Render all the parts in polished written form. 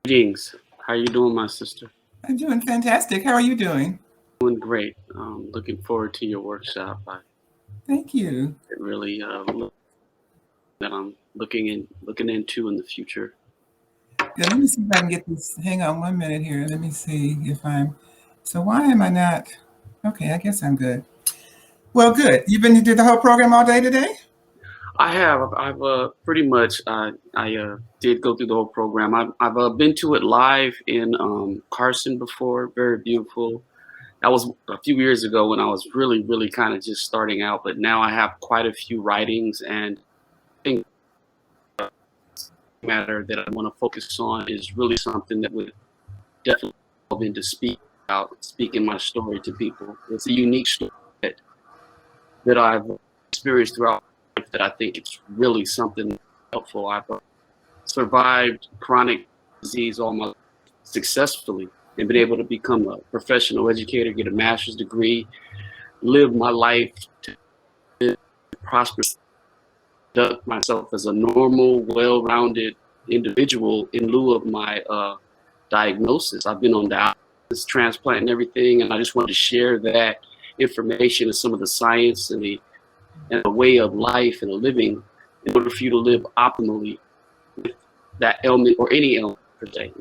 Greetings. How you doing, my sister? I'm doing fantastic. How are you doing? Doing great. Looking forward to your workshop. I Thank you. it really that I'm looking into in the future. Yeah, let me see if I can get this. Hang on 1 minute here. Let me see if I'm. So why am I not? Okay, I guess I'm good. Well, good. You've been did the whole program all day today? I have. I've pretty much. I did go through the whole program. I've been to it live in Carson before. Very beautiful. That was a few years ago when I was really kind of just starting out. But now I have quite a few writings, and I think the matter that I want to focus on is really something that would definitely delve into speaking my story to people. It's a unique story that I've experienced throughout life that I think it's really something helpful. I've survived chronic disease all my life successfully and been able to become a professional educator, get a master's degree, live my life to prosper, conduct myself as a normal, well-rounded individual in lieu of my diagnosis. I've been on dialysis, transplant, and everything, and I just wanted to share that information and some of the science and the way of life and living in order for you to live optimally with that ailment or any ailment per se,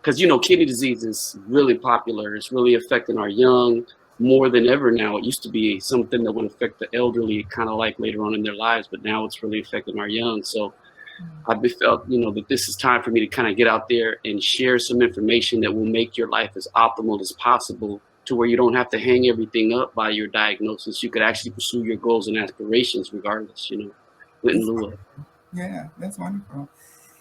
because kidney disease is really popular. It's really affecting our young more than ever now. It used to be something that would affect the elderly kind of like later on in their lives, but now it's really affecting our young. So I felt, that this is time for me to kind of get out there and share some information that will make your life as optimal as possible, to where you don't have to hang everything up by your diagnosis. You could actually pursue your goals and aspirations regardless, in That's lieu of. wonderful. Yeah, that's wonderful.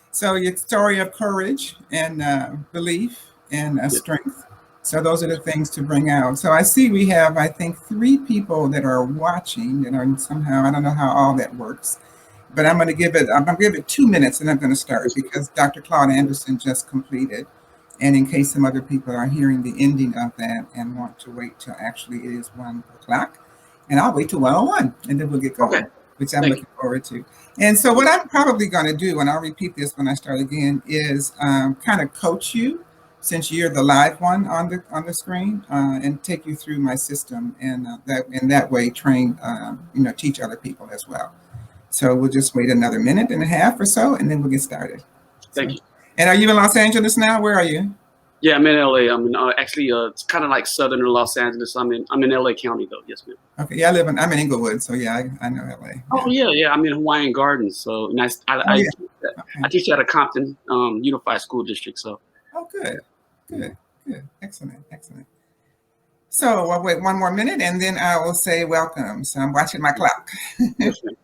So your story of courage and belief and Yeah. strength. So those are the things to bring out. So I see we have, I think, 3 people that are watching that are somehow. I don't know how all that works, but I'm going to give it 2 minutes, and I'm going to start because Dr. Claude Anderson just completed. And in case some other people are hearing the ending of that and want to wait till actually it is 1 o'clock, and I'll wait till 1:01, and then we'll get Okay. going, which I'm Thank you. looking forward to. And so, what I'm probably going to do, and I'll repeat this when I start again, is kind of coach you, since you're the live one on the screen, and take you through my system, and that in that way train, teach other people as well. So we'll just wait another minute and a half or so, and then we'll get started. Thank So, you. and are you in Los Angeles now? Where are you? Yeah, I'm in LA. I'm in actually it's kind of like southern Los Angeles. I'm in LA County though. Yes, ma'am. Okay, yeah, I'm in Inglewood, so yeah, I know LA. Oh Yeah. yeah. I'm in Hawaiian Gardens. So nice. Oh yeah. I Okay. teach at a Compton Unified School District. So Oh, good, good, good. Excellent, excellent. So I'll wait 1 more minute, and then I will say welcome. So I'm watching my clock. yes, ma'am.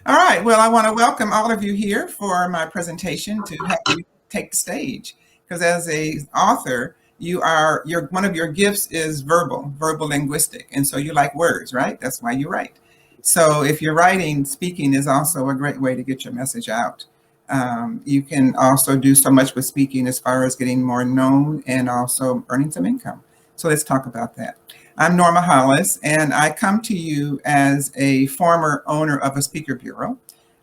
All right. Well, I want to welcome all of you here for my presentation to help you take the stage. Because as a author, your one of your gifts is verbal linguistic, and so you like words, right? That's why you write. So if you're writing, speaking is also a great way to get your message out. You can also do so much with speaking as far as getting more known and also earning some income. So let's talk about that. I'm Norma Hollis, and I come to you as a former owner of a speaker bureau.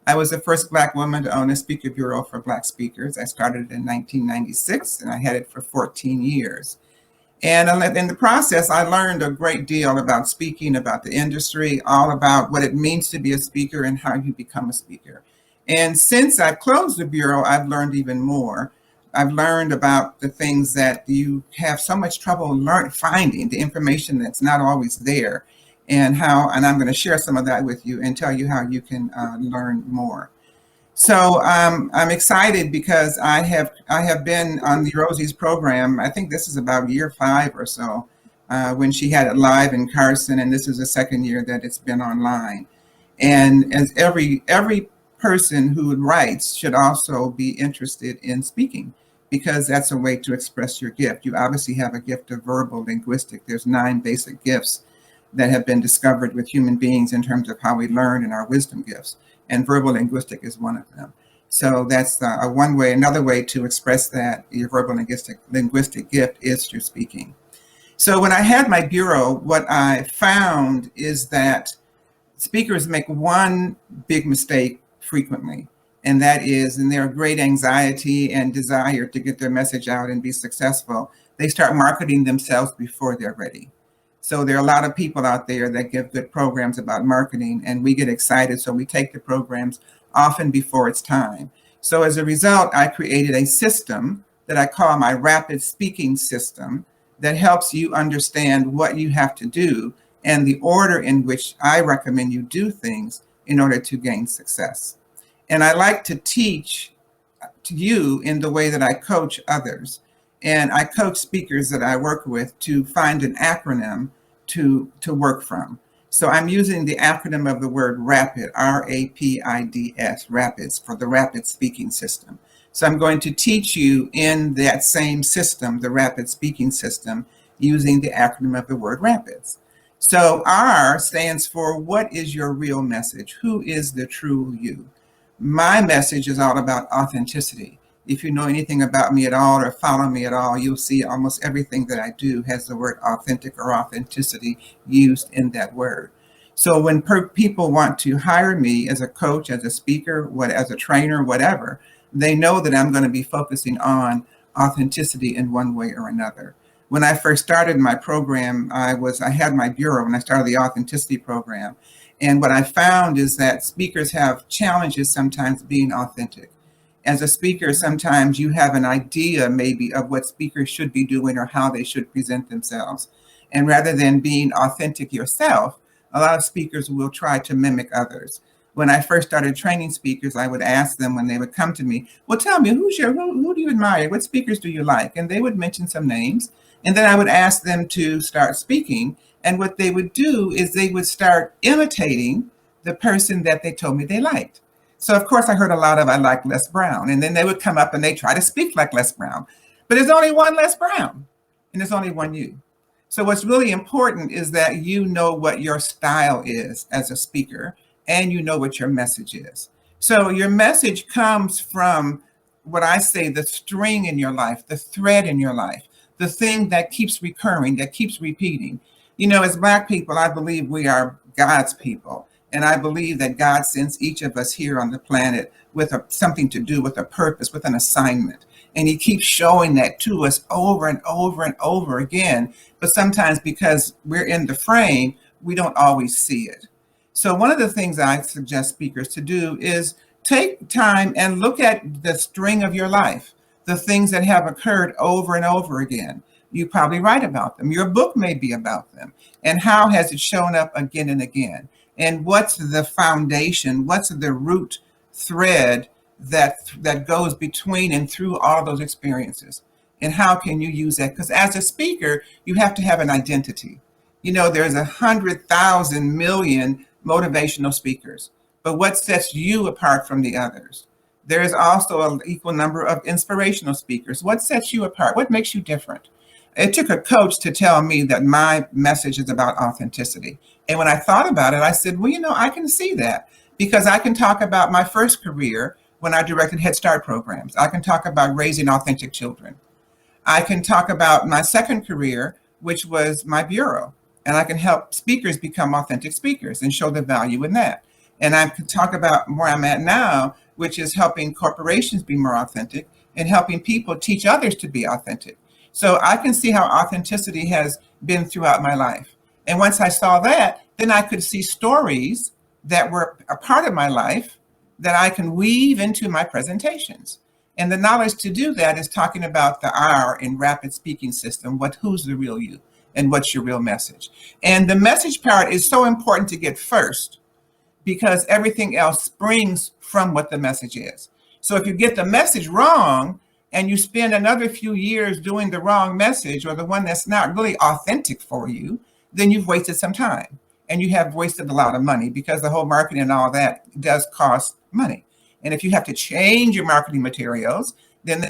I was the first Black woman to own a speaker bureau for Black speakers. I started in 1996, and I had it for 14 years. And in the process, I learned a great deal about speaking, about the industry, all about what it means to be a speaker and how you become a speaker. And since I've closed the bureau, I've learned even more. I've learned about the things that you have so much trouble finding, the information that's not always there, and I'm going to share some of that with you and tell you how you can learn more. So I'm excited because I have been on the Rosie's program. I think this is about year 5 or so, when she had it live in Carson, and this is the second year that it's been online. And as every person who writes should also be interested in speaking, because that's a way to express your gift. You obviously have a gift of verbal linguistic. There's 9 basic gifts that have been discovered with human beings in terms of how we learn and our wisdom gifts. And verbal linguistic is one of them. So that's a one way. Another way to express that your verbal linguistic gift is through speaking. So when I had my bureau, what I found is that speakers make one big mistake frequently, and that is in their great anxiety and desire to get their message out and be successful, they start marketing themselves before they're ready. So there are a lot of people out there that give good programs about marketing, and we get excited, so we take the programs often before it's time. So as a result, I created a system that I call my rapid speaking system that helps you understand what you have to do and the order in which I recommend you do things in order to gain success. And I like to teach to you in the way that I coach others. And I coach speakers that I work with to find an acronym to work from. So I'm using the acronym of the word RAPID, RAPIDS, RAPIDS, for the rapid speaking system. So I'm going to teach you in that same system, the rapid speaking system, using the acronym of the word RAPIDS. So R stands for what is your real message? Who is the true you? My message is all about authenticity. If you know anything about me at all or follow me at all, you'll see almost everything that I do has the word authentic or authenticity used in that word. So when people want to hire me as a coach, as a speaker, as a trainer, whatever, they know that I'm going to be focusing on authenticity in one way or another. When I first started my program, I had my bureau when I started the authenticity program. And what I found is that speakers have challenges sometimes being authentic. As a speaker, sometimes you have an idea maybe of what speakers should be doing or how they should present themselves. And rather than being authentic yourself, a lot of speakers will try to mimic others. When I first started training speakers, I would ask them when they would come to me, well, tell me, who do you admire? What speakers do you like? And they would mention some names. And then I would ask them to start speaking. And what they would do is they would start imitating the person that they told me they liked. So, of course, I heard a lot of, I like Les Brown. And then they would come up and they try to speak like Les Brown. But there's only one Les Brown, and there's only one you. So what's really important is that you know what your style is as a speaker, and you know what your message is. So your message comes from what I say, the string in your life, the thread in your life, the thing that keeps recurring, that keeps repeating. You know, as Black people, I believe we are God's people. And I believe that God sends each of us here on the planet with something to do, with a purpose, with an assignment. And he keeps showing that to us over and over and over again. But sometimes because we're in the frame, we don't always see it. So one of the things I suggest speakers to do is take time and look at the string of your life, the things that have occurred over and over again. You probably write about them. Your book may be about them. And how has it shown up again and again? And what's the foundation? What's the root thread that goes between and through all those experiences? And how can you use that? Because as a speaker, you have to have an identity. You know, there's 100,000 million motivational speakers, but what sets you apart from the others? There is also an equal number of inspirational speakers. What sets you apart? What makes you different? It took a coach to tell me that my message is about authenticity. And when I thought about it, I said, well, you know, I can see that because I can talk about my first career when I directed Head Start programs. I can talk about raising authentic children. I can talk about my second career, which was my bureau. And I can help speakers become authentic speakers and show the value in that. And I can talk about where I'm at now, which is helping corporations be more authentic and helping people teach others to be authentic. So I can see how authenticity has been throughout my life. And once I saw that, then I could see stories that were a part of my life that I can weave into my presentations. And the knowledge to do that is talking about the R in rapid speaking system, who's the real you and what's your real message. And the message part is so important to get first because everything else springs from what the message is. So if you get the message wrong and you spend another few years doing the wrong message or the one that's not really authentic for you, then you've wasted some time and you have wasted a lot of money because the whole marketing and all that does cost money. And if you have to change your marketing materials, then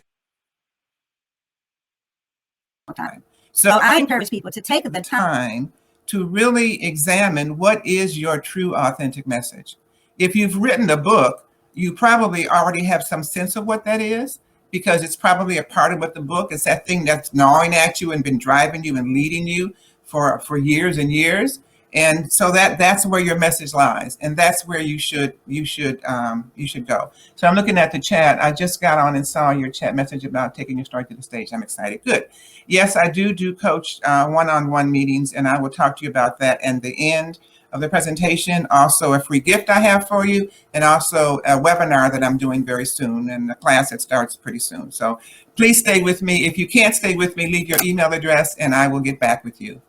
time. So I encourage people to take the time to really examine what is your true authentic message. If you've written a book, you probably already have some sense of what that is because it's probably a part of what the book is, that thing that's gnawing at you and been driving you and leading you for years and years. And so that's where your message lies, and that's where you should go. So I'm looking at the chat. I just got on and saw your chat message about taking your story to the stage. I'm excited. Good. Yes, I do coach one-on-one meetings, and I will talk to you about that in the end of the presentation. Also, a free gift I have for you, and also a webinar that I'm doing very soon, and a class that starts pretty soon. So please stay with me. If you can't stay with me, leave your email address, and I will get back with you.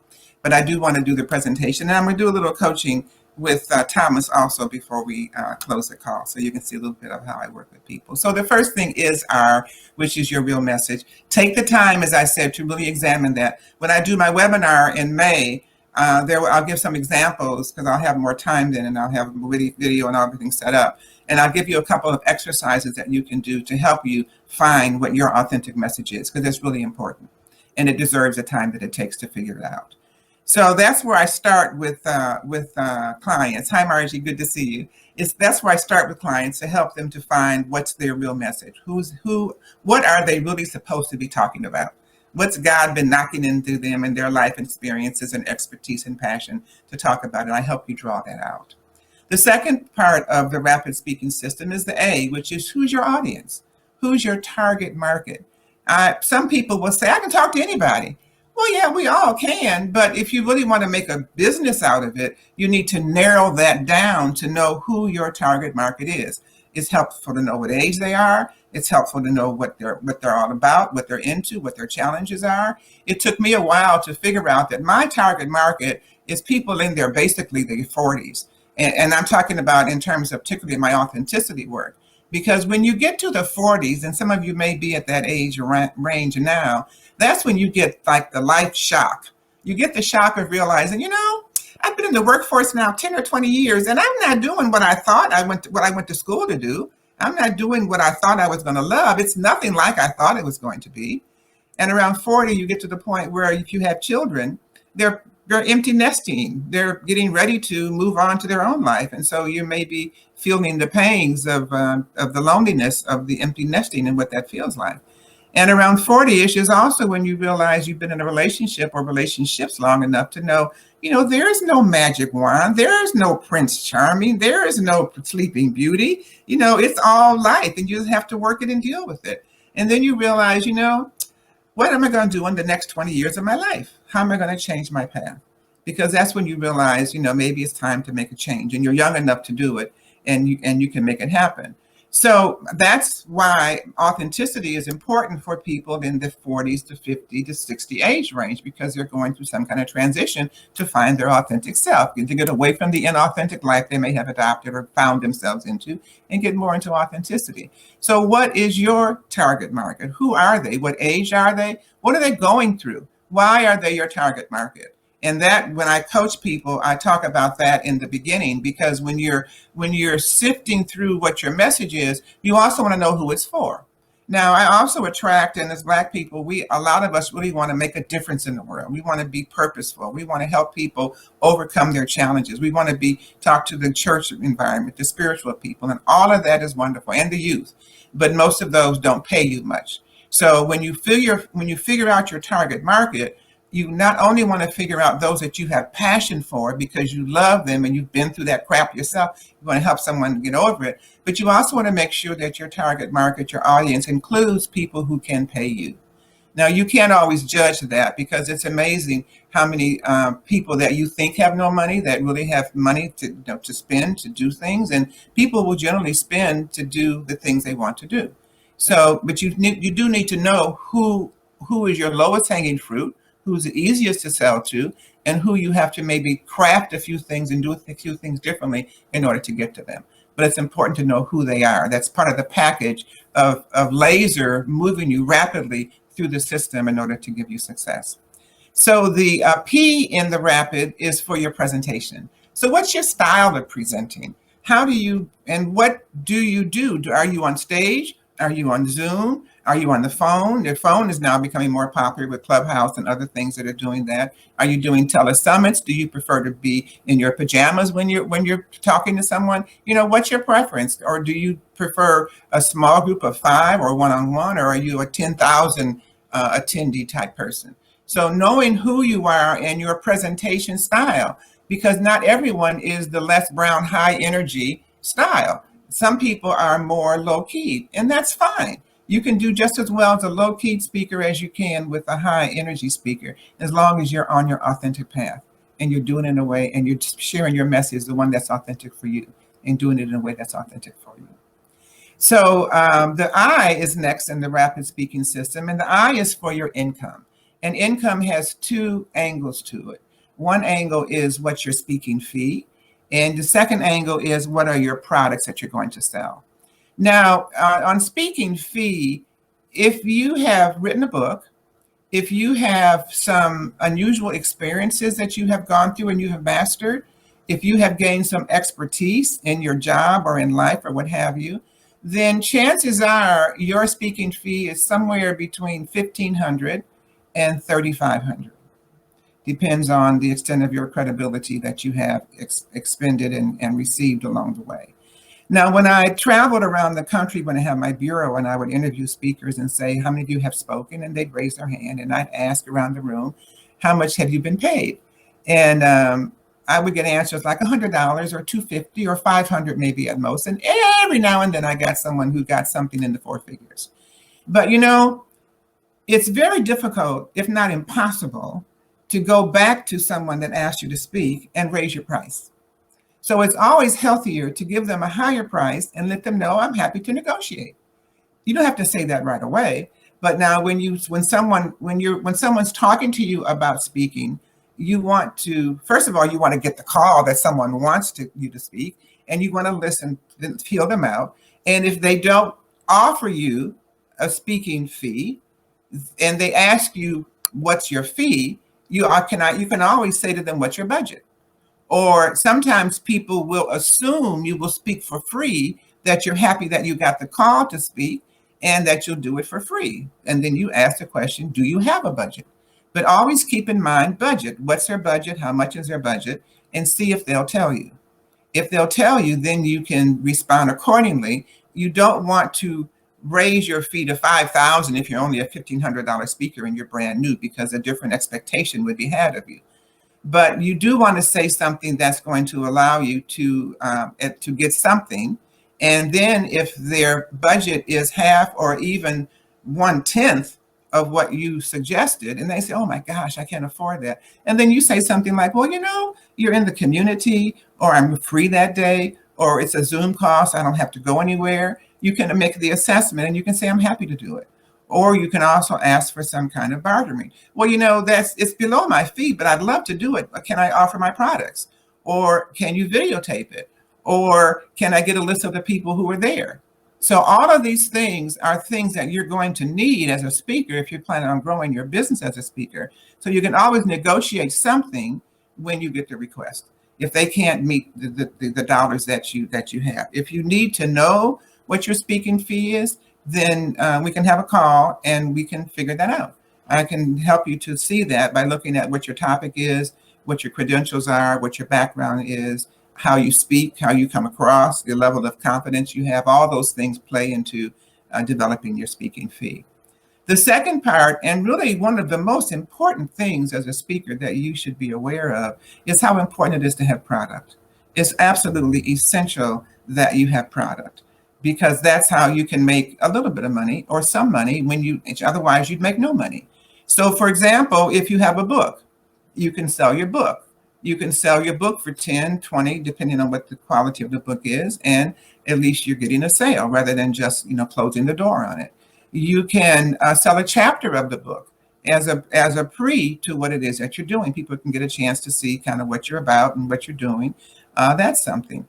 But I do want to do the presentation, and I'm going to do a little coaching with Thomas also before we close the call, so you can see a little bit of how I work with people. So the first thing is which is your real message. Take the time, as I said, to really examine that. When I do my webinar in May, I'll give some examples because I'll have more time then, and I'll have video and everything set up. And I'll give you a couple of exercises that you can do to help you find what your authentic message is, because it's really important, and it deserves the time that it takes to figure it out. So that's where I start with clients. Hi, Margie, good to see you. That's where I start with clients to help them to find what's their real message. What are they really supposed to be talking about? What's God been knocking into them in their life experiences and expertise and passion to talk about it? I help you draw that out. The second part of the rapid speaking system is the A, which is who's your audience? Who's your target market? Some people will say, I can talk to anybody. Well, yeah, we all can, but if you really want to make a business out of it, you need to narrow that down to know who your target market is. It's helpful to know what age they are. It's helpful to know what they're all about, what they're into, what their challenges are. It took me a while to figure out that my target market is people in their basically their 40s. And I'm talking about in terms of particularly my authenticity work. Because when you get to the 40s, and some of you may be at that age range now, that's when you get like the life shock. You get the shock of realizing, I've been in the workforce now 10 or 20 years, and I'm not doing what I thought what I went to school to do. I'm not doing what I thought I was going to love. It's nothing like I thought it was going to be. And around 40, you get to the point where if you have children, they're empty nesting. They're getting ready to move on to their own life. And so you may be feeling the pangs of the loneliness of the empty nesting and what that feels like. And around 40-ish is also when you realize you've been in a relationship or relationships long enough to know, there is no magic wand. There is no Prince Charming. There is no Sleeping Beauty. It's all life, and you just have to work it and deal with it. And then you realize, what am I going to do in the next 20 years of my life? How am I going to change my path? Because that's when you realize, maybe it's time to make a change, and you're young enough to do it, and you can make it happen. So that's why authenticity is important for people in the 40s to 50 to 60 age range, because they're going through some kind of transition to find their authentic self, and to get away from the inauthentic life they may have adopted or found themselves into, and get more into authenticity. So what is your target market? Who are they? What age are they? What are they going through? Why are they your target market? And that, when I coach people, I talk about that in the beginning, because when you're sifting through what your message is, you also want to know who it's for. Now, I also attract, and as Black people, a lot of us really want to make a difference in the world. We want to be purposeful. We want to help people overcome their challenges. We want to talk to the church environment, the spiritual people, and all of that is wonderful, and the youth. But most of those don't pay you much. So when you figure out your target market, you not only want to figure out those that you have passion for because you love them and you've been through that crap yourself, you want to help someone get over it, but you also want to make sure that your target market, your audience, includes people who can pay you. Now, you can't always judge that, because it's amazing how many people that you think have no money that really have money to spend, to do things, and people will generally spend to do the things they want to do. So, but you do need to know who is your lowest hanging fruit, who's the easiest to sell to, and who you have to maybe craft a few things and do a few things differently in order to get to them. But it's important to know who they are. That's part of the package of laser moving you rapidly through the system in order to give you success. So the P in the rapid is for your presentation. So what's your style of presenting? How do you, and what do you do? Are you on stage? Are you on Zoom? Are you on the phone? Your phone is now becoming more popular with Clubhouse and other things that are doing that. Are you doing telesummits? Do you prefer to be in your pajamas when you're talking to someone? What's your preference? Or do you prefer a small group of 5 or one-on-one, or are you a 10,000 attendee type person? So knowing who you are and your presentation style, because not everyone is the Les Brown high energy style. Some people are more low key, and that's fine. You can do just as well as a low key speaker as you can with a high energy speaker, as long as you're on your authentic path and you're doing it in a way and you're sharing your message, the one that's authentic for you, and doing it in a way that's authentic for you. So the I is next in the rapid speaking system, and the I is for your income. And income has 2 angles to it. One angle is what's your speaking fee, and the second angle is what are your products that you're going to sell. Now, on speaking fee, if you have written a book, if you have some unusual experiences that you have gone through and you have mastered, if you have gained some expertise in your job or in life or what have you, then chances are your speaking fee is somewhere between $1,500 and $3,500. Depends on the extent of your credibility that you have expended and received along the way. Now, when I traveled around the country, when I had my bureau and I would interview speakers and say, how many of you have spoken? And they'd raise their hand, and I'd ask around the room, how much have you been paid? And I would get answers like $100 or $250 or $500 maybe at most. And every now and then I got someone who got something in the 4 figures. But it's very difficult, if not impossible, to go back to someone that asked you to speak and raise your price. So it's always healthier to give them a higher price and let them know I'm happy to negotiate. You don't have to say that right away, but now when someone's talking to you about speaking, you want to, first of all, you want to get the call that someone wants you to speak, and you want to listen, feel them out. And if they don't offer you a speaking fee, and they ask you what's your fee, you can always say to them, what's your budget? Or sometimes people will assume you will speak for free, that you're happy that you got the call to speak and that you'll do it for free. And then you ask the question, do you have a budget? But always keep in mind budget. What's their budget? How much is their budget? And see if they'll tell you. If they'll tell you, then you can respond accordingly. You don't want to raise your fee to $5,000 if you're only a $1,500 speaker and you're brand new, because a different expectation would be had of you. But you do want to say something that's going to allow you to get something. And then if their budget is half or even 1/10 of what you suggested, and they say, oh my gosh, I can't afford that. And then you say something like, well, you're in the community, or I'm free that day, or it's a Zoom call, so I don't have to go anywhere. You can make the assessment and you can say, I'm happy to do it. Or you can also ask for some kind of bartering. Well, it's below my fee, but I'd love to do it. Can I offer my products? Or can you videotape it? Or can I get a list of the people who are there? So all of these things are things that you're going to need as a speaker if you're planning on growing your business as a speaker. So you can always negotiate something when you get the request, if they can't meet the dollars that you have. If you need to know what your speaking fee is, then we can have a call and we can figure that out. I can help you to see that by looking at what your topic is, what your credentials are, what your background is, how you speak, how you come across, the level of confidence you have. All those things play into developing your speaking fee. The second part, and really one of the most important things as a speaker that you should be aware of, is how important it is to have product. It's absolutely essential that you have product, because that's how you can make a little bit of money or some money otherwise you'd make no money. So for example, if you have a book, you can sell your book. You can sell your book for 10, 20, depending on what the quality of the book is, and at least you're getting a sale rather than just closing the door on it. You can sell a chapter of the book as a pre to what it is that you're doing. People can get a chance to see kind of what you're about and what you're doing. That's something.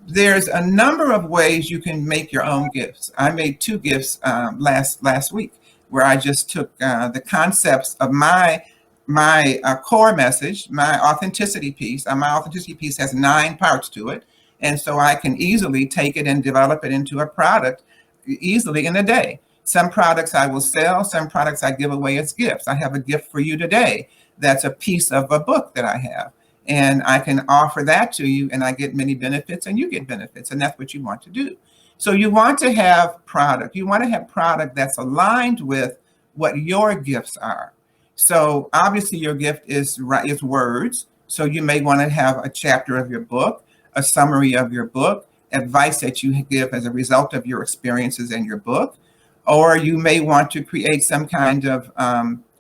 There's a number of ways you can make your own gifts. I made 2 gifts last week, where I just took the concepts of my core message, my authenticity piece. My authenticity piece has 9 parts to it, and so I can easily take it and develop it into a product easily in a day. Some products I will sell, some products I give away as gifts. I have a gift for you today that's a piece of a book that I have. And I can offer that to you, and I get many benefits, and you get benefits. And that's what you want to do. So you want to have product. You want to have product that's aligned with what your gifts are. So obviously your gift is words. So you may want to have a chapter of your book, a summary of your book, advice that you give as a result of your experiences in your book. Or you may want to create some kind of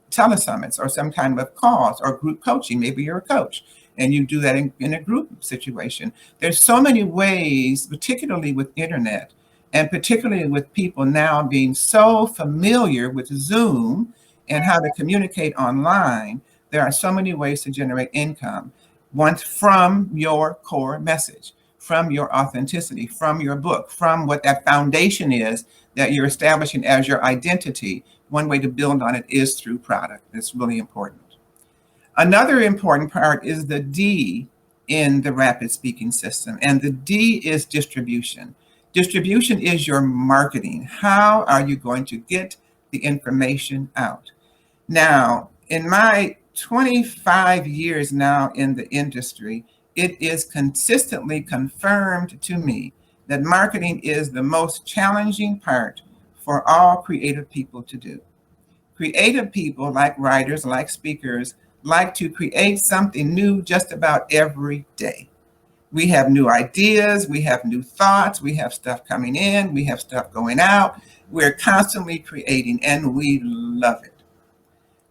telesummits or some kind of cause or group coaching. Maybe you're a coach and you do that in a group situation. There's so many ways, particularly with internet, and particularly with people now being so familiar with Zoom and how to communicate online. There are so many ways to generate income. Once from your core message, from your authenticity, from your book, from what that foundation is that you're establishing as your identity. One way to build on it is through product. It's really important. Another important part is the D in the rapid speaking system, and the D is distribution. Distribution is your marketing. How are you going to get the information out? Now, in my 25 years now in the industry, it is consistently confirmed to me that marketing is the most challenging part for all creative people to do. Creative people, like writers, like speakers, like to create something new just about every day. We have new ideas, we have new thoughts, we have stuff coming in, we have stuff going out. We're constantly creating, and we love it.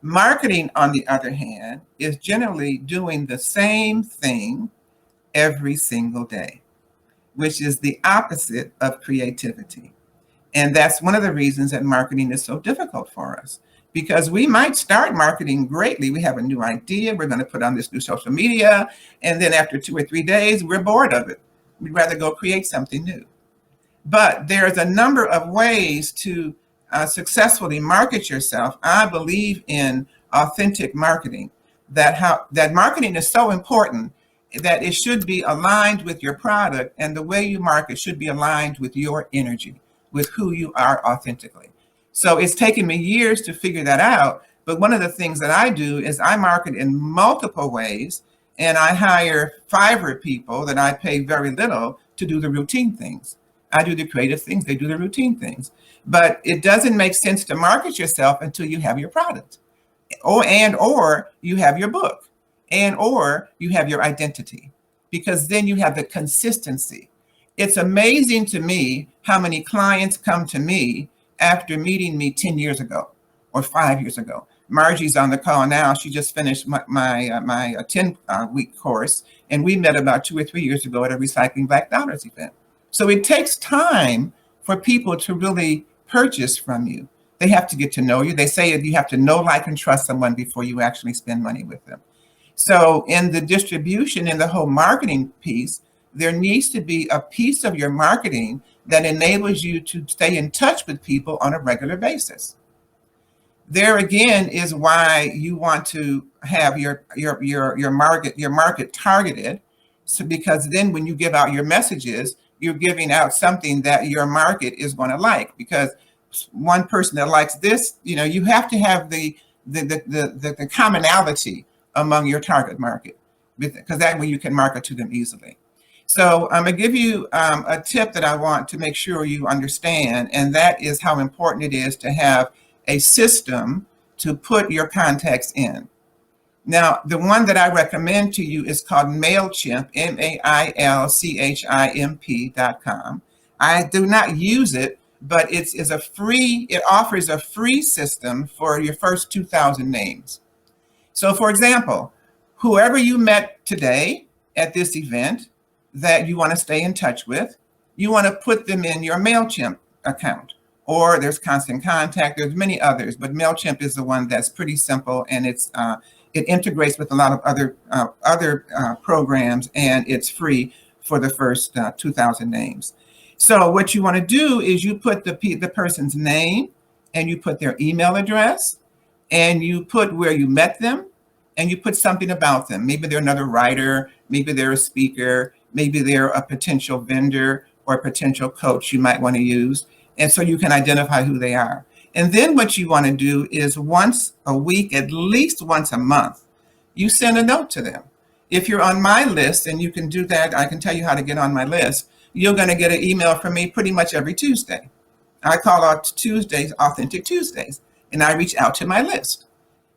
Marketing, on the other hand, is generally doing the same thing every single day, which is the opposite of creativity. And that's one of the reasons that marketing is so difficult for us, because we might start marketing greatly. We have a new idea. We're going to put on this new social media. And then after 2 or 3 days, we're bored of it. We'd rather go create something new. But there's a number of ways to successfully market yourself. I believe in authentic marketing, that marketing is so important that it should be aligned with your product, and the way you market should be aligned with your energy, with who you are authentically. So it's taken me years to figure that out. But one of the things that I do is I market in multiple ways, and I hire Fiverr people that I pay very little to do the routine things. I do the creative things, they do the routine things. But it doesn't make sense to market yourself until you have your product, or you have your book, or you have your identity, because then you have the consistency. It's amazing to me how many clients come to me after meeting me 10 years ago or 5 years ago. Margie's on the call now. She just finished my 10-week course, and we met about 2 or 3 years ago at a Recycling Black Dollars event. So it takes time for people to really purchase from you. They have to get to know you. They say you have to know, like, and trust someone before you actually spend money with them. So in the distribution, in the whole marketing piece, there needs to be a piece of your marketing that enables you to stay in touch with people on a regular basis. There again is why you want to have your market targeted. So because then when you give out your messages, you're giving out something that your market is going to like. Because one person that likes this, you have to have the commonality among your target market, because that way you can market to them easily. So I'm going to give you a tip that I want to make sure you understand, and that is how important it is to have a system to put your contacts in. Now, the one that I recommend to you is called MailChimp, MailChimp.com. I do not use it, but it offers a free system for your first 2,000 names. So for example, whoever you met today at this event that you want to stay in touch with, you want to put them in your MailChimp account. Or there's Constant Contact, there's many others, but MailChimp is the one that's pretty simple, and it integrates with a lot of other programs, and it's free for the first 2,000 names. So what you want to do is you put the person's name, and you put their email address, and you put where you met them, and you put something about them. Maybe they're another writer, maybe they're a speaker, maybe they're a potential vendor or a potential coach you might want to use. And so you can identify who they are. And then what you want to do is once a week, at least once a month, you send a note to them. If you're on my list, and you can do that, I can tell you how to get on my list. You're going to get an email from me pretty much every Tuesday. I call out Tuesdays Authentic Tuesdays, and I reach out to my list.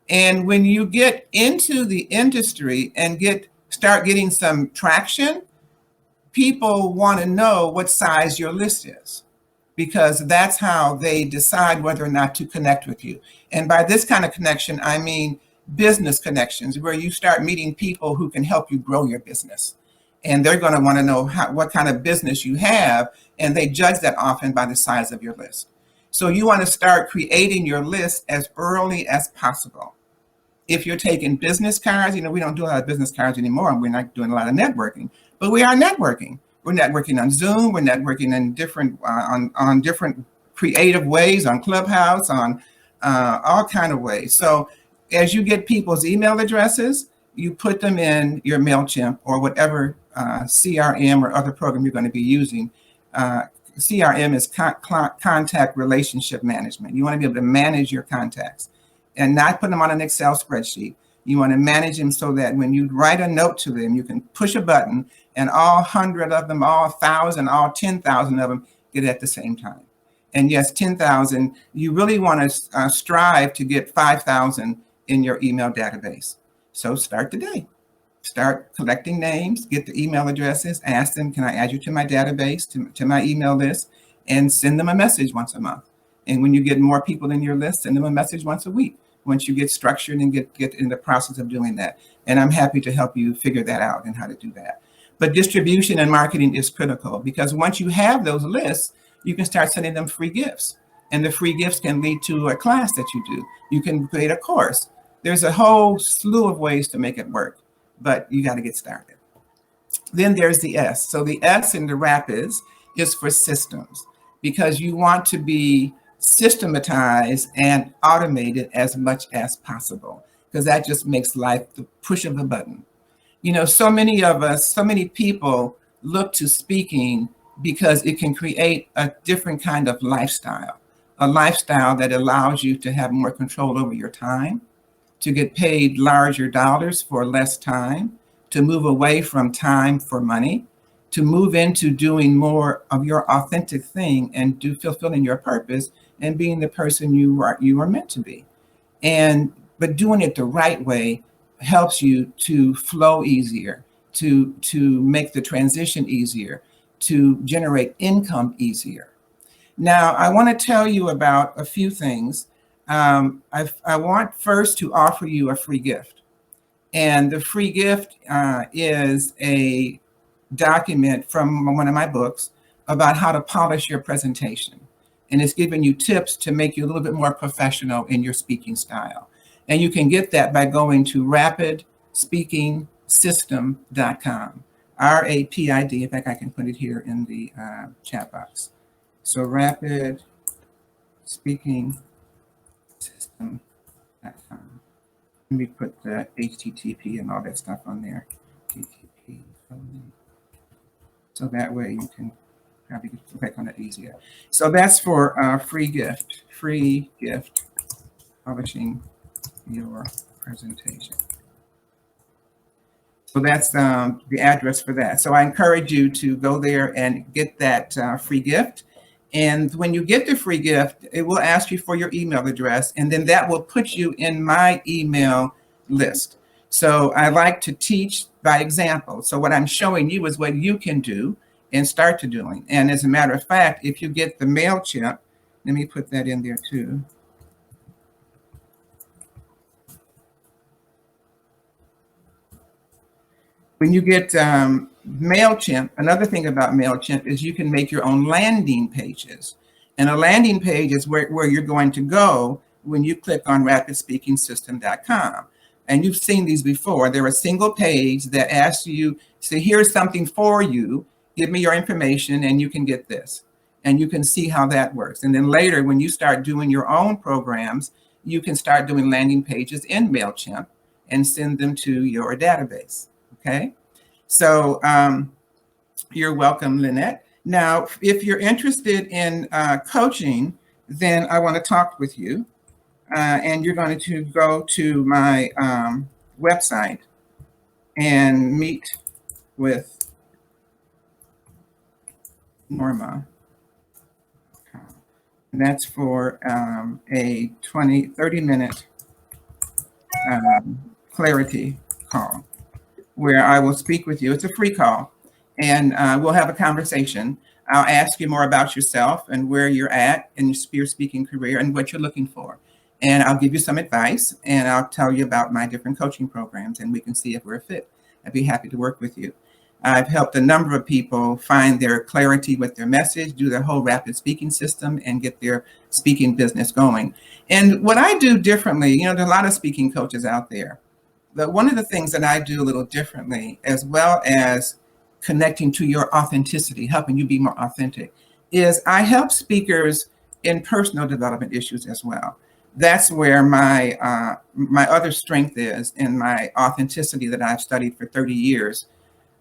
And when you get into the industry and start getting some traction, people want to know what size your list is, because that's how they decide whether or not to connect with you. And by this kind of connection, I mean business connections, where you start meeting people who can help you grow your business. And they're going to want to know what kind of business you have, and they judge that often by the size of your list. So you want to start creating your list as early as possible. If you're taking business cards, we don't do a lot of business cards anymore, and we're not doing a lot of networking, but we are networking. We're networking on Zoom. We're networking in different on different creative ways, on Clubhouse, on all kind of ways. So as you get people's email addresses, you put them in your MailChimp or whatever CRM or other program you're going to be using. CRM is contact relationship management. You want to be able to manage your contacts and not put them on an Excel spreadsheet. You want to manage them so that when you write a note to them, you can push a button and all 100 of them, all 1,000, all 10,000 of them get at the same time. And yes, 10,000, you really want to strive to get 5,000 in your email database. So start today. Start collecting names, get the email addresses, ask them, can I add you to my database, to my email list, and send them a message once a month. And when you get more people in your list, send them a message once a week, once you get structured and get in the process of doing that. And I'm happy to help you figure that out and how to do that. But distribution and marketing is critical, because once you have those lists, you can start sending them free gifts. And the free gifts can lead to a class that you do. You can create a course. There's a whole slew of ways to make it work, but you got to get started. Then there's the S. So the S in the RAPIDS is for systems, because you want to be systematized and automated as much as possible, because that just makes life the push of a button. So many of us, so many people look to speaking because it can create a different kind of lifestyle, a lifestyle that allows you to have more control over your time, to get paid larger dollars for less time, to move away from time for money, to move into doing more of your authentic thing and fulfilling your purpose and being the person you are meant to be. But doing it the right way helps you to flow easier, to make the transition easier, to generate income easier. Now, I want to tell you about a few things. I want first to offer you a free gift. And the free gift is a document from one of my books about how to polish your presentation. And it's giving you tips to make you a little bit more professional in your speaking style. And you can get that by going to RAPIDSpeakingSystem.com. RAPID. In fact, I can put it here in the chat box. So RAPIDSpeakingSystem.com. Let me put the HTTP and all that stuff on there. HTTP. So that way you can probably click on it easier. So that's for free gift, publishing your presentation. So that's the address for that. So I encourage you to go there and get that free gift. And when you get the free gift, it will ask you for your email address, and then that will put you in my email list. So I like to teach by example. So what I'm showing you is what you can do and start to doing. And as a matter of fact, if you get the MailChimp, let me put that in there too. When you get MailChimp, another thing about MailChimp is you can make your own landing pages. And a landing page is where you're going to go when you click on RAPIDSpeakingSystem.com. And you've seen these before. They're a single page that asks you, say, here's something for you. Give me your information and you can get this. And you can see how that works. And then later, when you start doing your own programs, you can start doing landing pages in MailChimp and send them to your database. Okay, so you're welcome, Lynette. Now, if you're interested in coaching, then I want to talk with you. And you're going to go to my website and meet with Norma. And that's for a 30-minute clarity call where I will speak with you. It's a free call, and we'll have a conversation. I'll ask you more about yourself and where you're at in your speaking career and what you're looking for. And I'll give you some advice, and I'll tell you about my different coaching programs, and we can see if we're a fit. I'd be happy to work with you. I've helped a number of people find their clarity with their message, do their whole rapid speaking system, and get their speaking business going. And what I do differently, there's a lot of speaking coaches out there, but one of the things that I do a little differently, as well as connecting to your authenticity, helping you be more authentic, is I help speakers in personal development issues as well. That's where my my other strength is, in my authenticity that I've studied for 30 years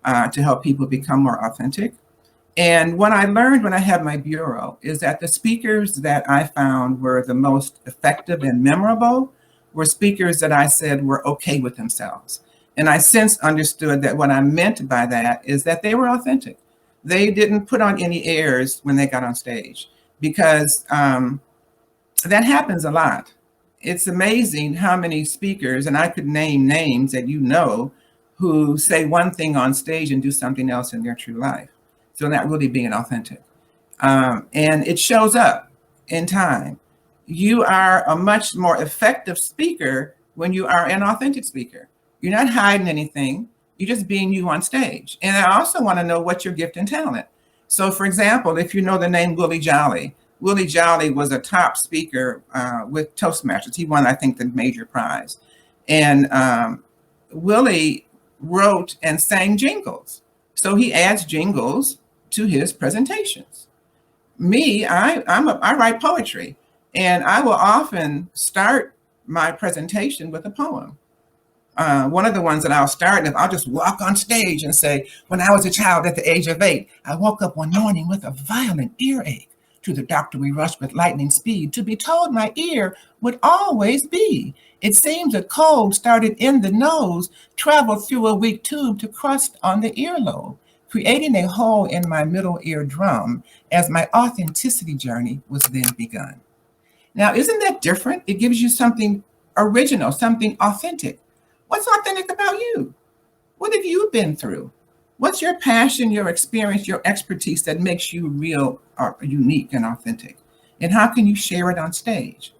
to help people become more authentic. And what I learned when I had my bureau is that the speakers that I found were the most effective and memorable were speakers that I said were okay with themselves. And I since understood that what I meant by that is that they were authentic. They didn't put on any airs when they got on stage, because that happens a lot. It's amazing how many speakers, and I could name names that who say one thing on stage and do something else in their true life. So not really being authentic. And it shows up in time. You are a much more effective speaker when you are an authentic speaker. You're not hiding anything. You're just being you on stage. And I also want to know what your gift and talent. So for example, if you know the name Willie Jolly was a top speaker with Toastmasters. He won, I think, the major prize. And Willie wrote and sang jingles. So he adds jingles to his presentations. Me, I write poetry, and I will often start my presentation with a poem. One of the ones that I'll start, and I'll just walk on stage and say, when I was a child at the age of 8, I woke up one morning with a violent earache. To the doctor we rushed with lightning speed, to be told my ear would always be. It seems a cold started in the nose, traveled through a weak tube to crust on the earlobe, creating a hole in my middle ear drum as my authenticity journey was then begun. Now, isn't that different? It gives you something original, something authentic. What's authentic about you? What have you been through? What's your passion, your experience, your expertise that makes you real or unique and authentic? And how can you share it on stage?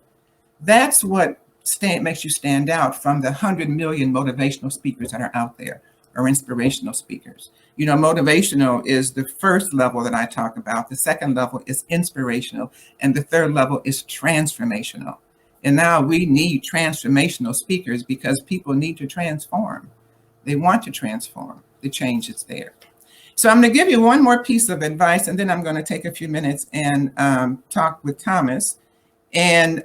That's what makes you stand out from the 100 million motivational speakers that are out there, or inspirational speakers. Motivational is the first level that I talk about. The second level is inspirational. And the third level is transformational. And now we need transformational speakers because people need to transform. They want to transform. The change is there. So I'm going to give you one more piece of advice, and then I'm going to take a few minutes and talk with Thomas. And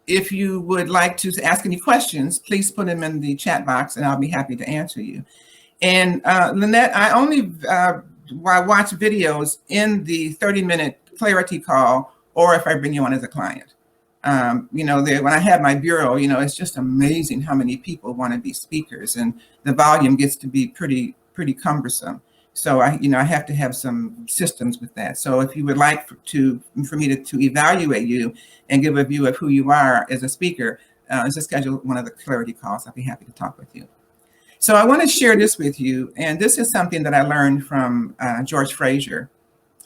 if you would like to ask any questions, please put them in the chat box, and I'll be happy to answer you. And Lynette, I only watch videos in the 30-minute clarity call, or if I bring you on as a client. When I had my bureau, it's just amazing how many people want to be speakers, and the volume gets to be pretty cumbersome. So I have to have some systems with that. So if you would like for me to evaluate you and give a view of who you are as a speaker, just schedule one of the clarity calls. I'll be happy to talk with you. So I want to share this with you, and this is something that I learned from George Fraser.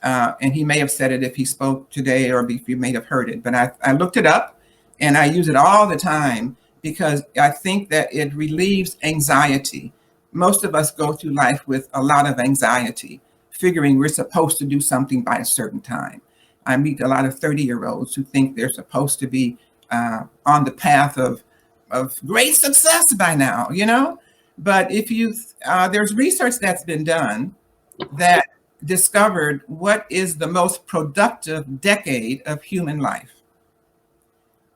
And he may have said it if he spoke today, or if you may have heard it, but I looked it up, and I use it all the time because I think that it relieves anxiety. Most of us go through life with a lot of anxiety, figuring we're supposed to do something by a certain time. I meet a lot of 30-year-olds who think they're supposed to be on the path of great success by now, But if there's research that's been done that discovered what is the most productive decade of human life.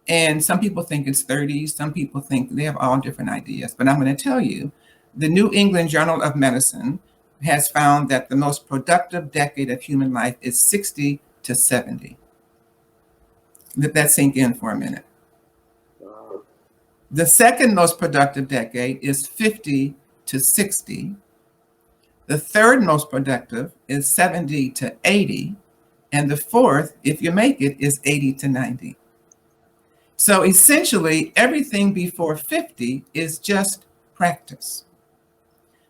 And some people think it's 30, some people think they have all different ideas. But I'm going to tell you, the New England Journal of Medicine has found that the most productive decade of human life is 60 to 70. Let that sink in for a minute. Wow. The second most productive decade is 50 to 60. The third most productive is 70 to 80. And the fourth, if you make it, is 80 to 90. So essentially, everything before 50 is just practice.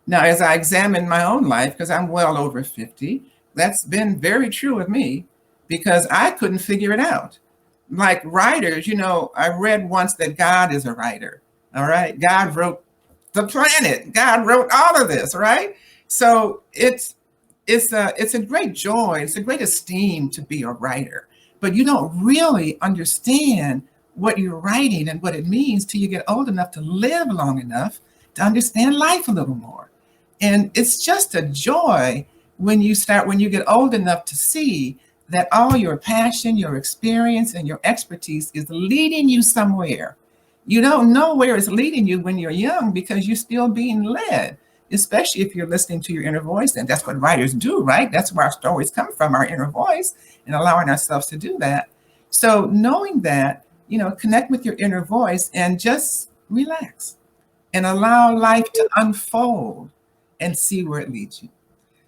Now, as I examine my own life, because I'm well over 50, that's been very true with me because I couldn't figure it out. Like writers, I read once that God is a writer. All right. God wrote the planet. God wrote all of this, right? So it's a great joy. It's a great esteem to be a writer, but you don't really understand what you're writing and what it means till you get old enough to live long enough to understand life a little more. And it's just a joy when you get old enough to see that all your passion, your experience, and your expertise is leading you somewhere. You don't know where it's leading you when you're young because you're still being led, especially if you're listening to your inner voice. And that's what writers do, right? That's where our stories come from, our inner voice, and allowing ourselves to do that. So knowing that, connect with your inner voice and just relax and allow life to unfold and see where it leads you.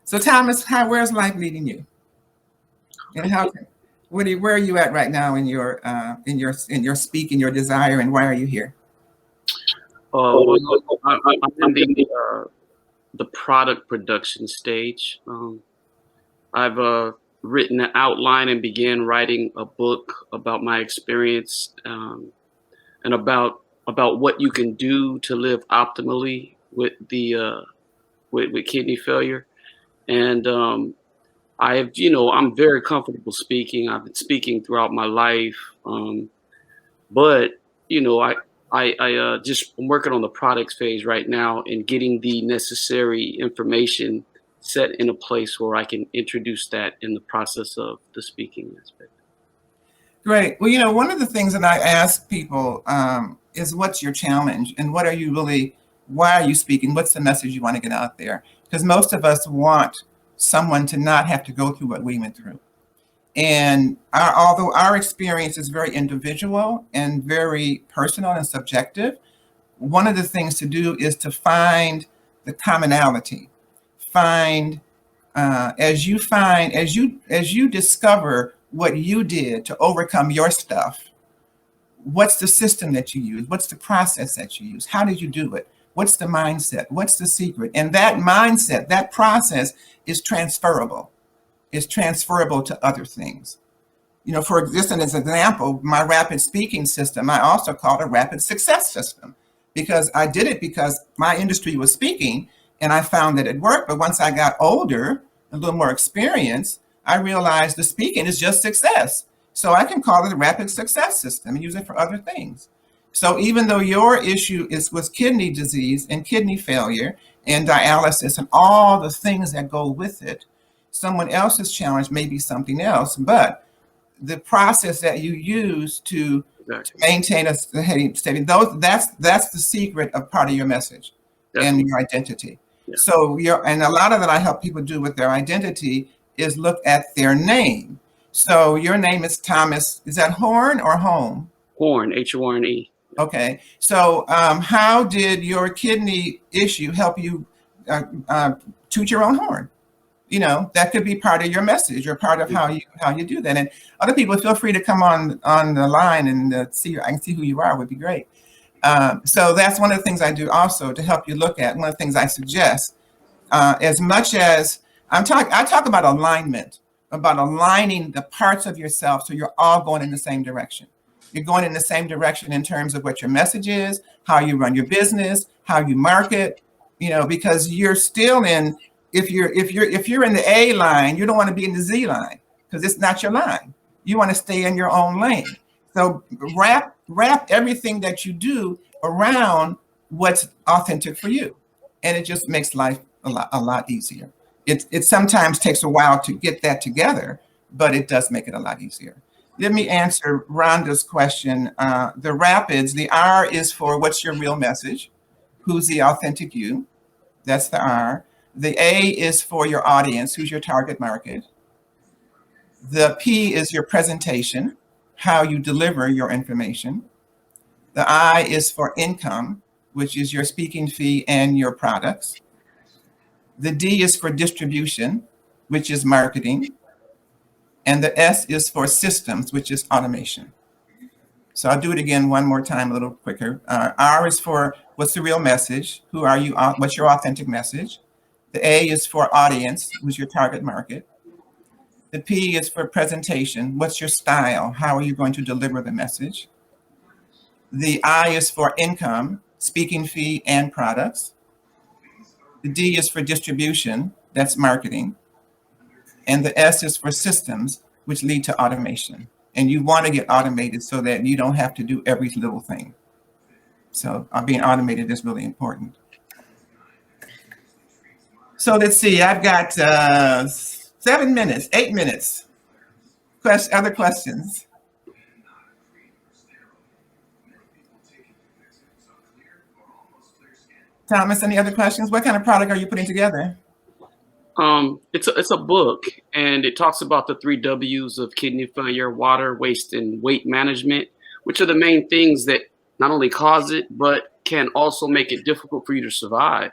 So Thomas, where's life leading you? And where are you at right now in your speak, in your desire, and why are you here? Well, I'm in the product production stage. I've written an outline and began writing a book about my experience, and about what you can do to live optimally with with kidney failure. And I'm very comfortable speaking. I've been speaking throughout my life, but you know, I'm working on the products phase right now and getting the necessary information set in a place where I can introduce that in the process of the speaking aspect. Great. Well, one of the things that I ask people is what's your challenge and why are you speaking? What's the message you want to get out there? Because most of us want someone to not have to go through what we went through. And although our experience is very individual and very personal and subjective, one of the things to do is to find the commonality. Find as you discover what you did to overcome your stuff. What's the system that you use? What's the process that you use? How did you do it? What's the mindset? What's the secret? And that mindset, that process is transferable. Is transferable to other things. For just as an example, my rapid speaking system, I also call it a rapid success system because I did it because my industry was speaking and I found that it worked. But once I got older, a little more experience, I realized the speaking is just success. So I can call it a rapid success system and use it for other things. So even though your issue was kidney disease and kidney failure and dialysis and all the things that go with it, someone else's challenge may be something else, but the process that you use to maintain a steady, that's the secret of part of your message. Definitely. And your identity. Yeah. So and a lot of that I help people do with their identity is look at their name. So your name is Thomas. Is that Horn or Home? Horn, Horne. Okay. So how did your kidney issue help you toot your own horn? That could be part of your message or part of how you do that. And other people, feel free to come on the line and I can see who you are would be great. So that's one of the things I do also to help you look at. One of the things I suggest, as much as I talk about alignment, about aligning the parts of yourself so you're all going in the same direction. You're going in the same direction in terms of what your message is, how you run your business, how you market, because you're still in. If you're in the A line, you don't want to be in the Z line because it's not your line. You want to stay in your own lane. So wrap everything that you do around what's authentic for you, and it just makes life a lot easier. It sometimes takes a while to get that together, but it does make it a lot easier. Let me answer Rhonda's question. The rapids, the R is for what's your real message? Who's the authentic you? That's the R. The A is for your audience. Who's your target market? The P is your presentation, how you deliver your information. The I is for income, which is your speaking fee and your products. The D is for distribution, which is marketing. And the S is for systems, which is automation. So I'll do it again one more time, a little quicker. R is for what's the real message? Who are you? What's your authentic message? The A is for audience, who's your target market. The P is for presentation. What's your style? How are you going to deliver the message? The I is for income, speaking fee and products. The D is for distribution, that's marketing. And the S is for systems, which lead to automation. And you want to get automated so that you don't have to do every little thing. So being automated is really important. So let's see, I've got 7 minutes, 8 minutes. Other questions? Thomas, any other questions? What kind of product are you putting together? It's a book, and it talks about the 3 W's of kidney failure: water, waste, and weight management, which are the main things that not only cause it, but can also make it difficult for you to survive.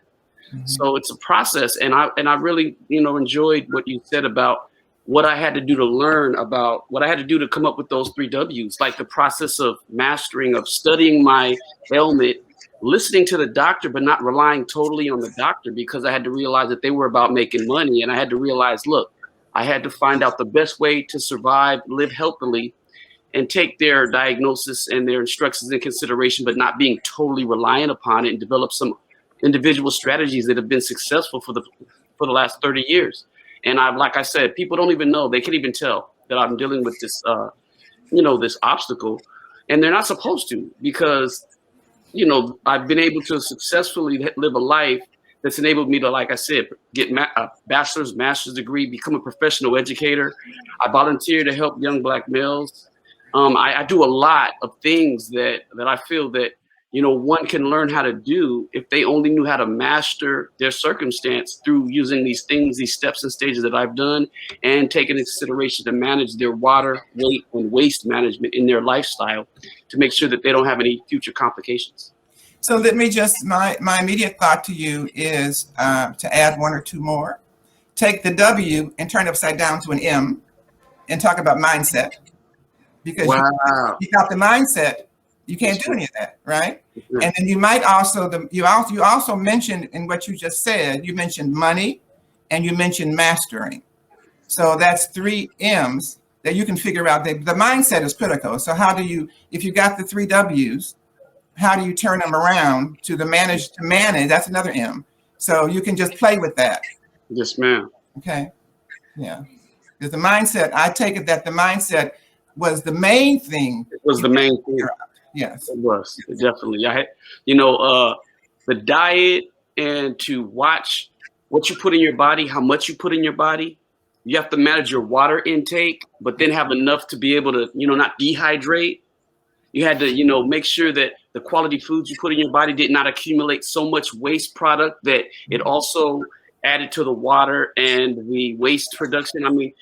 Mm-hmm. So it's a process, and I really, enjoyed what you said about what I had to do to learn about what I had to do to come up with those 3 W's, like the process of mastering, of studying my ailment, listening to the doctor, but not relying totally on the doctor, because I had to realize that they were about making money. And I had to realize, look, I had to find out the best way to survive, live healthily, and take their diagnosis and their instructions in consideration, but not being totally reliant upon it, and develop some individual strategies that have been successful for the last 30 years. And like I said, people don't even know, they can't even tell that I'm dealing with this, this obstacle, and they're not supposed to, because I've been able to successfully live a life that's enabled me to, like I said, get a bachelor's, master's degree, become a professional educator. I volunteer to help young Black males. I do a lot of things that I feel that, one can learn how to do if they only knew how to master their circumstance through using these things, these steps and stages that I've done, and taking into consideration to manage their water, weight, and waste management in their lifestyle to make sure that they don't have any future complications. So let me just, my immediate thought to you is to add 1 or 2 more. Take the W and turn it upside down to an M and talk about mindset. Because you got the mindset, you can't do any of that, right? Mm-hmm. And then you might also, you also mentioned in what you just said, you mentioned money and you mentioned mastering. So that's 3 M's that you can figure out. The mindset is critical. So how do you, if you got the 3 W's, how do you turn them around to manage? That's another M. So you can just play with that. Yes, ma'am. Okay. Yeah. Because the mindset, I take it that the mindset was the main thing. It was the main thing. Yes. It was. It definitely. I had, the diet, and to watch what you put in your body, how much you put in your body. You have to manage your water intake, but then have enough to be able to, not dehydrate. You had to, make sure that the quality foods you put in your body did not accumulate so much waste product that it also added to the water and the waste production. I mean,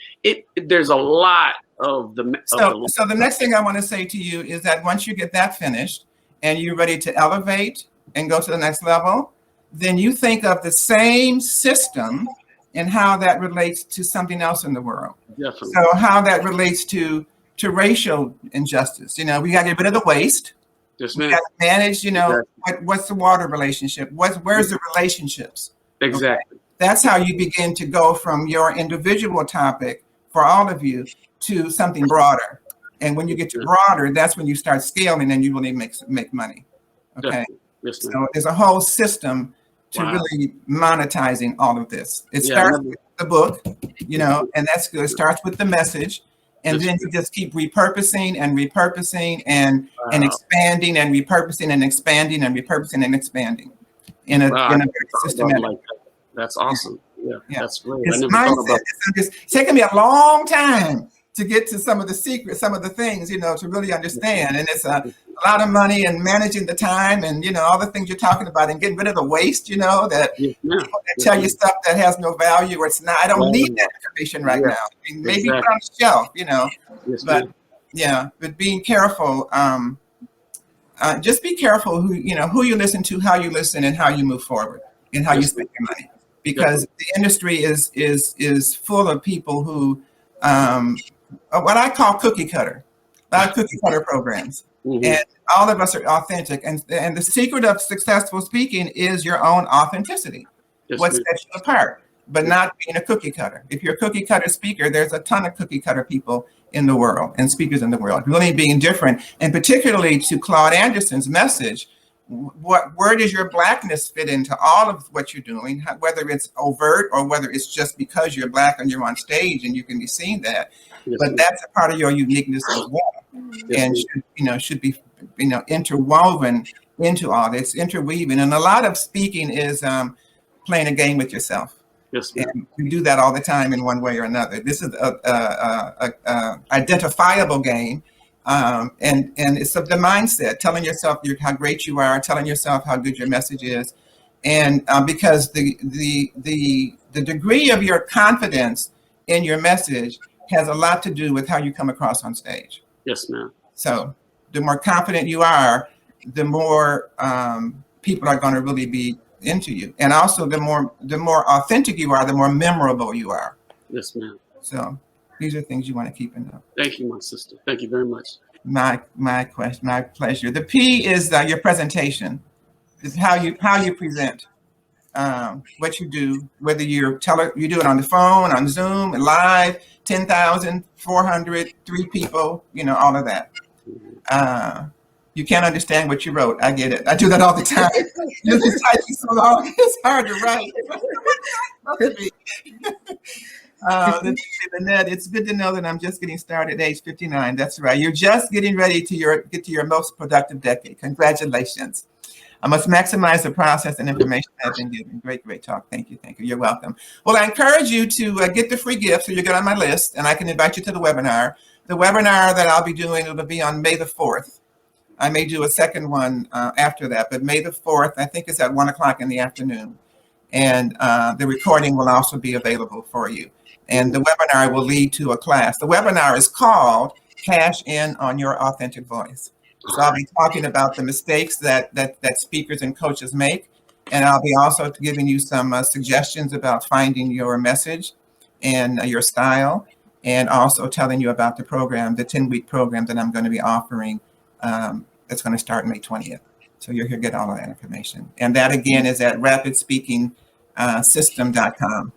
there's a lot of the. So the next thing I want to say to you is that once you get that finished and you're ready to elevate and go to the next level, then you think of the same system and how that relates to something else in the world. Definitely. So how that relates to racial injustice. We got to get rid of the waste. Yes, ma'am. We got to manage, what's the water relationship? Where's the relationships? Exactly. Okay? That's how you begin to go from your individual topic for all of you to something broader. And when you get to broader, that's when you start scaling and you really make money. Okay. Yes, so there's a whole system to really monetizing all of this. It starts with the book, and that's good. It starts with the message. And then you just keep repurposing and repurposing and expanding and repurposing and expanding and repurposing and expanding in a very systematic. Like that. That's awesome. Yeah, that's great. It's taken me a long time to get to some of the secrets, some of the things, to really understand. And it's a lot of money and managing the time and, all the things you're talking about and getting rid of the waste, that Yes, ma'am. people that Yes, tell you ma'am. stuff that has no value or it's not, I don't need Right. that information right now. Yes, I mean, maybe put exactly. on the shelf, Yes, but ma'am. yeah, but being careful, just be careful who you listen to, how you listen, and how you move forward, and how you Yes, ma'am. spend your money, because Definitely. the industry is full of people who, what I call cookie cutter, a lot of cookie cutter programs, Hmm. and all of us are authentic, and the secret of successful speaking is your own authenticity. Yes, What ma'am. sets you apart, but Yes, not being a cookie cutter. If you're a cookie cutter speaker, there's a ton of cookie cutter people in the world and speakers in the world. Really being different, and particularly to Claude Anderson's message, where does your blackness fit into all of what you're doing, whether it's overt or whether it's just because you're black and you're on stage and you can be seen that, yes, but ma'am. that's a part of your uniqueness as well, Yes, and ma'am. should be interwoven into all this, interweaving. And a lot of speaking is playing a game with yourself. Yes, ma'am. And we do that all the time in one way or another. This is a identifiable game, and it's of the mindset, telling yourself how great you are, telling yourself how good your message is, and because the degree of your confidence in your message has a lot to do with how you come across on stage. Yes, ma'am. So the more confident you are, the more people are going to really be into you, and also the more authentic you are, the more memorable you are. Yes, ma'am. So these are things you want to keep in mind. Thank you, my sister. Thank you very much. My pleasure. The P is your presentation. Is how you present what you do, whether you do it on the phone, on Zoom, live, 10,000, 400, 3 people, all of that. You can't understand what you wrote. I get it. I do that all the time. You're just typing so long, it's hard to write. Lynette, it's good to know that I'm just getting started at age 59. That's right. You're just getting ready to get to your most productive decade. Congratulations. I must maximize the process and information I've been given. Great talk. Thank you. You're welcome. Well, I encourage you to get the free gift so you get on my list, and I can invite you to the webinar. The webinar that I'll be doing, it'll be on May the 4th. I may do a second one after that, but May the 4th, I think it's at 1 o'clock in the afternoon. And the recording will also be available for you. And the webinar will lead to a class. The webinar is called Cash In on Your Authentic Voice. So I'll be talking about the mistakes that speakers and coaches make. And I'll be also giving you some suggestions about finding your message and your style, and also telling you about the program, the 10-week program that I'm going to be offering. That's going to start May 20th. So you're here to get all of that information. And that, again, is at rapidspeakingsystem.com,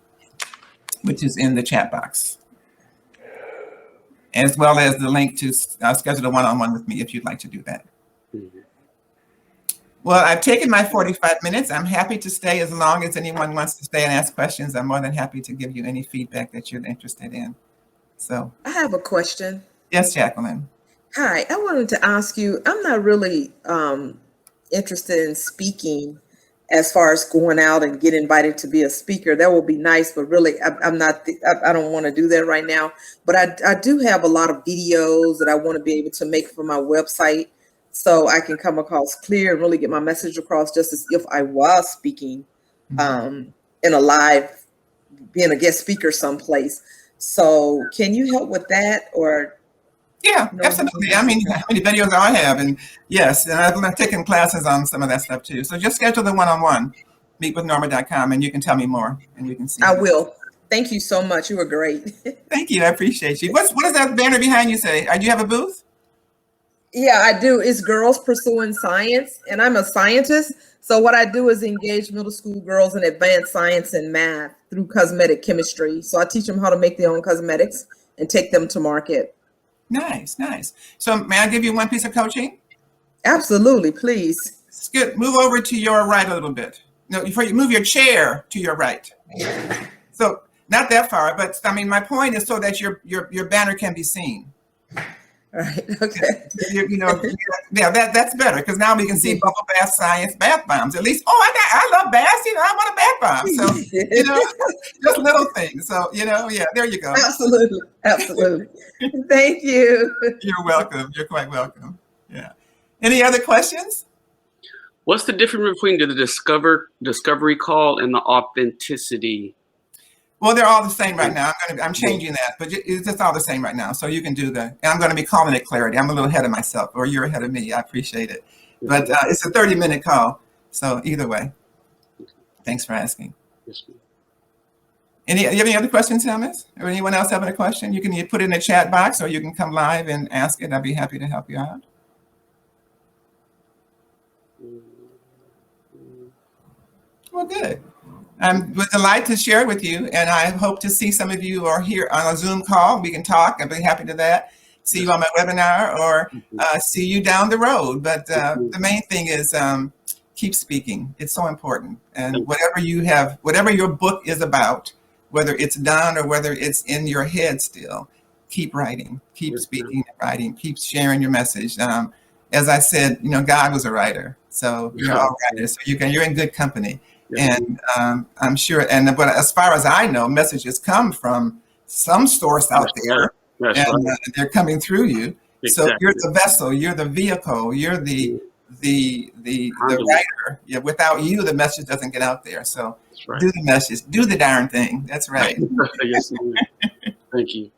which is in the chat box, as well as the link to schedule a one-on-one with me if you'd like to do that. Mhm. Well, I've taken my 45 minutes. I'm happy to stay as long as anyone wants to stay and ask questions. I'm more than happy to give you any feedback that you're interested in. So, I have a question. yes, Jacqueline. Hi, I wanted to ask you, I'm not really interested in speaking as far as going out and get invited to be a speaker. That would be nice, but really I'm not, I don't want to do that right now. But I do have a lot of videos that I want to be able to make for my website so I can come across clear and really get my message across just as if I was speaking in a live, being a guest speaker someplace. So can you help with that, or? Yeah, No. absolutely. I mean, how many videos I have, and yes, and I've taken classes on some of that stuff too. So just schedule the one-on-one, meetwithnorma.com, and you can tell me more, and you can see. I will. Thank you so much. You were great. Thank you. I appreciate you. What does that banner behind you say? Do you have a booth? Yeah, I do. It's Girls Pursuing Science, and I'm a scientist. So what I do is engage middle school girls in advanced science and math through cosmetic chemistry. So I teach them how to make their own cosmetics and take them to market. Nice. So may I give you one piece of coaching? Absolutely, please. It's good. Move over to your right a little bit. No, before you move your chair to your right. So not that far, but I mean, my point is so that your banner can be seen. Right. Okay. Yeah, that's better because now we can see bubble bath science, bath bombs. At least, I love baths. I want a bath bomb. So, just little things. So, yeah, there you go. Absolutely. Absolutely. Thank you. You're welcome. You're quite welcome. Yeah. Any other questions? What's the difference between the discovery call and the authenticity? Well, they're all the same right now. I'm changing that, but it's just all the same right now. So you can do and I'm going to be calling it clarity. I'm a little ahead of myself, or you're ahead of me. I appreciate it. But it's a 30-minute call. So either way, thanks for asking. Yes, ma'am. You have any other questions, Thomas? Or anyone else having a question? You can put it in the chat box, or you can come live and ask it. I'd be happy to help you out. Well, good. I'm delighted to share with you, and I hope to see some of you are here on a Zoom call. We can talk. I'd be happy to that. See you on my webinar, or see you down the road. But the main thing is keep speaking. It's so important. And whatever your book is about, whether it's done or whether it's in your head still, keep writing, keep speaking and writing, keep sharing your message. As I said, God was a writer, so you're all writers. So you're in good company. And I'm sure, but as far as I know, messages come from some source out there, and they're coming through you. Exactly. So you're the vessel, you're the vehicle, you're the writer. Yeah, without you, the message doesn't get out there. So do the message, do the darn thing. That's right. Yes, thank you.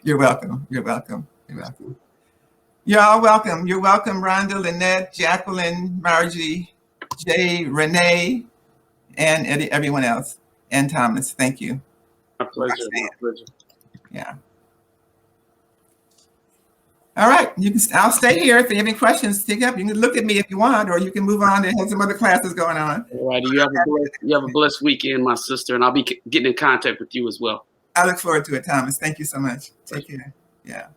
You're welcome. You're welcome. You're welcome. You're all welcome. You're welcome, Rhonda, Lynette, Jacqueline, Margie, Jay, Renee, and everyone else, and Thomas. Thank you. My pleasure. My pleasure. Yeah. All right. I'll stay here. If you have any questions, stick up. You can look at me if you want, or you can move on and have some other classes going on. All righty. You have a blessed weekend, my sister, and I'll be getting in contact with you as well. I look forward to it, Thomas. Thank you so much. Take care. Yeah.